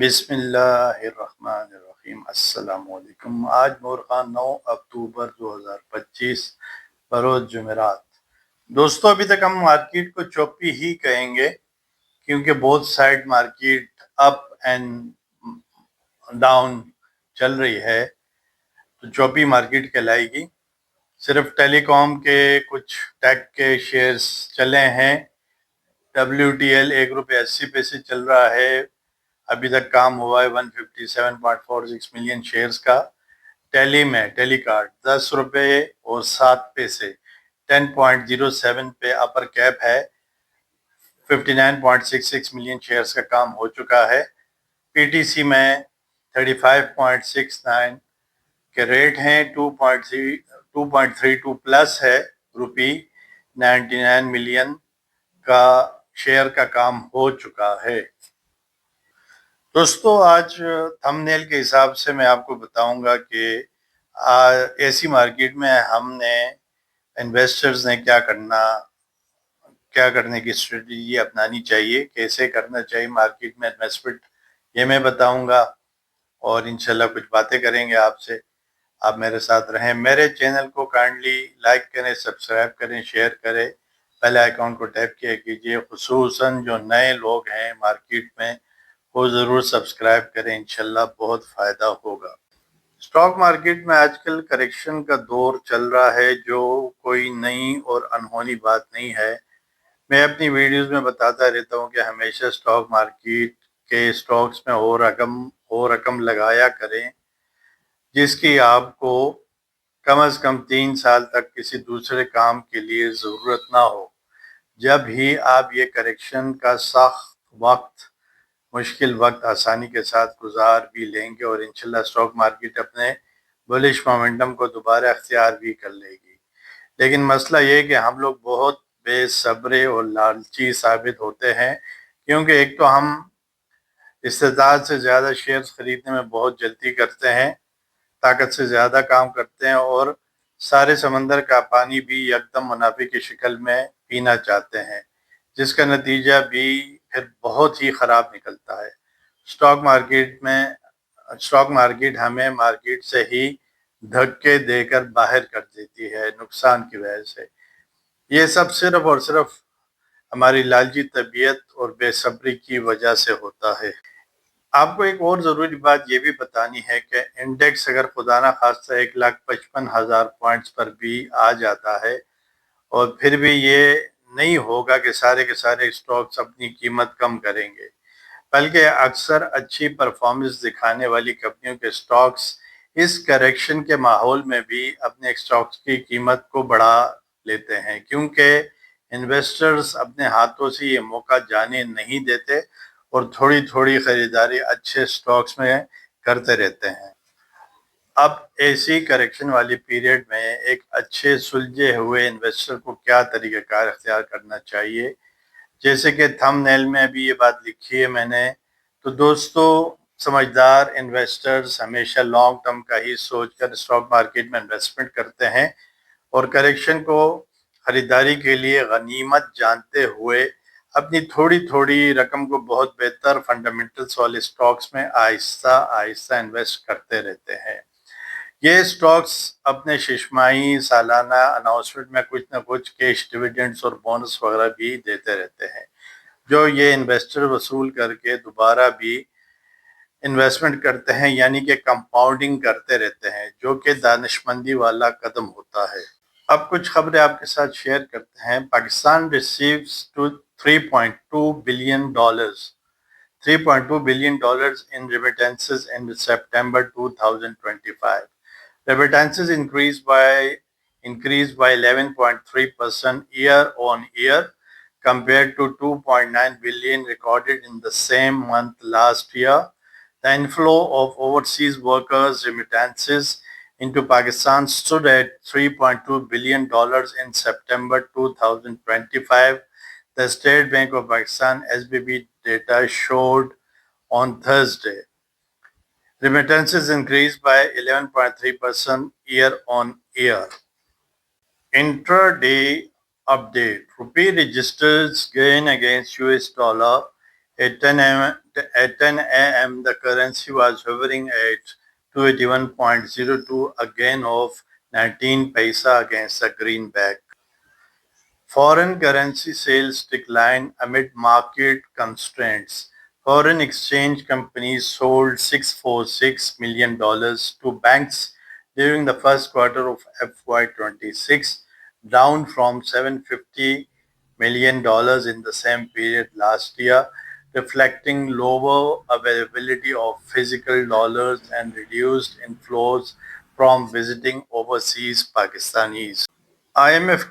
بسم اللہ الرحمن الرحیم۔ السلام علیکم۔ آج مورخان 9 اکتوبر 2025 بروز جمعرات۔ دوستو، ابھی تک ہم مارکیٹ کو چوپی ہی کہیں گے کیونکہ بہت side market up and down چل رہی ہے، تو چوپی مارکیٹ کہلائے گی۔ صرف ٹیلی کام کے کچھ ٹیک کے شیئرز چلے ہیں۔ WTL ₹1.80 چل رہا ہے، ابھی تک کام ہوا ہے 157.46 ملین شیئرز کا۔ ٹیلی میں ٹیلی کارڈ ₹10.07 10.07 پہ اپر کیپ ہے، 59.66 ملین شیئرز کا کام ہو چکا ہے۔ PTC میں 35.69 کے ریٹ ہیں، 2.32 پلس ہے، ₹99 ملین کا شیئر کا کام ہو چکا ہے۔ دوستو، آج تھم نیل کے حساب سے میں آپ کو بتاؤں گا کہ ایسی مارکیٹ میں ہم نے انویسٹرز نے کیا کرنے کی اسٹریٹجی اپنانی چاہیے، کیسے کرنا چاہیے مارکیٹ میں انویسٹمنٹ، یہ میں بتاؤں گا اور انشاءاللہ کچھ باتیں کریں گے آپ سے۔ آپ میرے ساتھ رہیں، میرے چینل کو کائنڈلی لائک کریں، سبسکرائب کریں، شیئر کریں، بیل آئیکن کو ٹیپ کیا کیجیے۔ خصوصاً جو نئے لوگ ہیں مارکیٹ میں وہ ضرور سبسکرائب کریں، انشاءاللہ بہت فائدہ ہوگا۔ اسٹاک مارکیٹ میں آج کل کریکشن کا دور چل رہا ہے، جو کوئی نئی اور انہونی بات نہیں ہے۔ میں اپنی ویڈیوز میں بتاتا رہتا ہوں کہ ہمیشہ اسٹاک مارکیٹ کے اسٹاکس میں وہ رقم لگایا کریں جس کی آپ کو کم از کم 3 سال تک کسی دوسرے کام کے لیے ضرورت نہ ہو۔ جب ہی آپ یہ کریکشن کا سخت مشکل وقت آسانی کے ساتھ گزار بھی لیں گے اور انشاءاللہ اسٹاک مارکیٹ اپنے بلش مومنٹم کو دوبارہ اختیار بھی کر لے گی۔ لیکن مسئلہ یہ کہ ہم لوگ بہت بے صبرے اور لالچی ثابت ہوتے ہیں، کیونکہ ایک تو ہم استطاعت سے زیادہ شیئرز خریدنے میں بہت جلدی کرتے ہیں، طاقت سے زیادہ کام کرتے ہیں اور سارے سمندر کا پانی بھی یکدم منافع کی شکل میں پینا چاہتے ہیں، جس کا نتیجہ بھی پھر بہت ہی خراب نکلتا ہے۔ اسٹاک مارکیٹ ہمیں مارکیٹ سے ہی دھکے دے کر باہر کر دیتی ہے نقصان کی وجہ سے۔ یہ سب صرف اور صرف ہماری لالچی طبیعت اور بے صبری کی وجہ سے ہوتا ہے۔ آپ کو ایک اور ضروری بات یہ بھی بتانی ہے کہ انڈیکس اگر خدا نہ خواستہ 1,55,000 پوائنٹس پر بھی آ جاتا ہے اور پھر بھی یہ نہیں ہوگا کہ سارے کے سارے اسٹاکس اپنی قیمت کم کریں گے، بلکہ اکثر اچھی پرفارمنس دکھانے والی کمپنیوں کے اسٹاکس اس کریکشن کے ماحول میں بھی اپنے اسٹاکس کی قیمت کو بڑھا لیتے ہیں، کیونکہ انویسٹرز اپنے ہاتھوں سے یہ موقع جانے نہیں دیتے اور تھوڑی تھوڑی خریداری اچھے اسٹاکس میں کرتے رہتے ہیں۔ اب ایسی کریکشن والی پیریڈ میں ایک اچھے سلجھے ہوئے انویسٹر کو کیا طریقہ کار اختیار کرنا چاہیے، جیسے کہ تھم نیل میں بھی یہ بات لکھی ہے میں نے۔ تو دوستو، سمجھدار انویسٹرز ہمیشہ لانگ ٹرم کا ہی سوچ کر اسٹاک مارکیٹ میں انویسٹمنٹ کرتے ہیں اور کریکشن کو خریداری کے لیے غنیمت جانتے ہوئے اپنی تھوڑی تھوڑی رقم کو بہت بہتر فنڈامنٹلز والے اسٹاکس میں آہستہ آہستہ انویسٹ کرتے رہتے ہیں۔ یہ اسٹاکس اپنے ششماہی سالانہ اناؤنسمنٹ میں کچھ نہ کچھ کیش ڈیویڈنڈز اور بونس وغیرہ بھی دیتے رہتے ہیں، جو یہ انویسٹر وصول کر کے دوبارہ بھی انویسٹمنٹ کرتے ہیں، یعنی کہ کمپاؤنڈنگ کرتے رہتے ہیں، جو کہ دانشمندی والا قدم ہوتا ہے۔ اب کچھ خبریں آپ کے ساتھ شیئر کرتے ہیں۔ Pakistan receives $3.2 billion in remittances in September 2025. Remittances increased by 11.3% year on year compared to 2.9 billion recorded in the same month last year. The inflow of overseas workers' remittances into Pakistan stood at $3.2 billion in September 2025, the State Bank of Pakistan (SBP) data showed on Thursday. Remittances increased by 11.3% year on year. Intraday update. Rupee registers gain against US dollar At 10 a.m., the currency was hovering at 281.02, a gain of 19 paisa against the greenback. Foreign currency sales declined amid market constraints. Foreign exchange companies sold $646 million to banks during the first quarter of FY26, down from $750 million in the same period last year, reflecting lower availability of physical dollars and reduced inflows from visiting overseas Pakistanis. IMF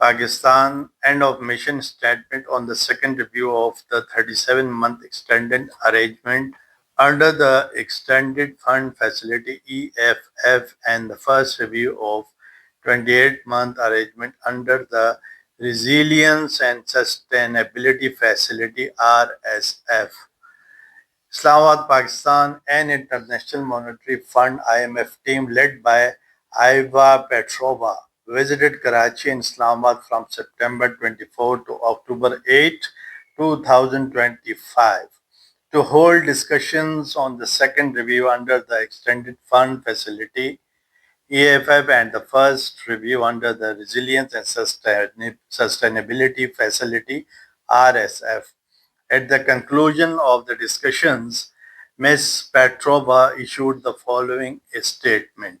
Pakistan end of mission statement on the second review of the 37-month extended arrangement under the Extended Fund Facility EFF and the first review of 28-month arrangement under the Resilience and Sustainability Facility RSF. Islamabad, Pakistan, and International Monetary Fund (IMF) team led by Aiva Petrova visited Karachi and Islamabad from September 24 to October 8, 2025, to hold discussions on the second review under the Extended Fund Facility (EFF) and the first review under the Resilience and Sustainability Facility (RSF). At the conclusion of the discussions, Ms. Petrova issued the following statement.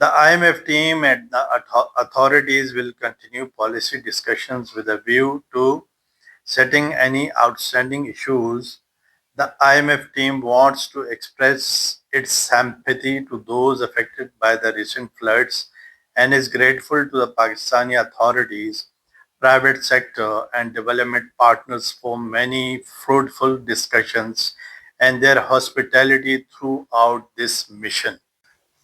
The IMF team and the authorities will continue policy discussions with a view to setting any outstanding issues. The IMF team wants to express its sympathy to those affected by the recent floods and is grateful to the Pakistani authorities, private sector, and development partners for many fruitful discussions and their hospitality throughout this mission.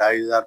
2,500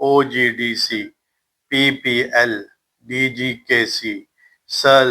OGDC, PPL, DGKC, SEL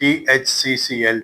THCCL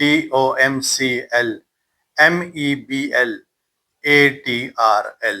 TOMCL, MEBL, ATRL.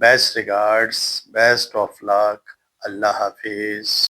Best regards, best of luck. Allah Hafiz.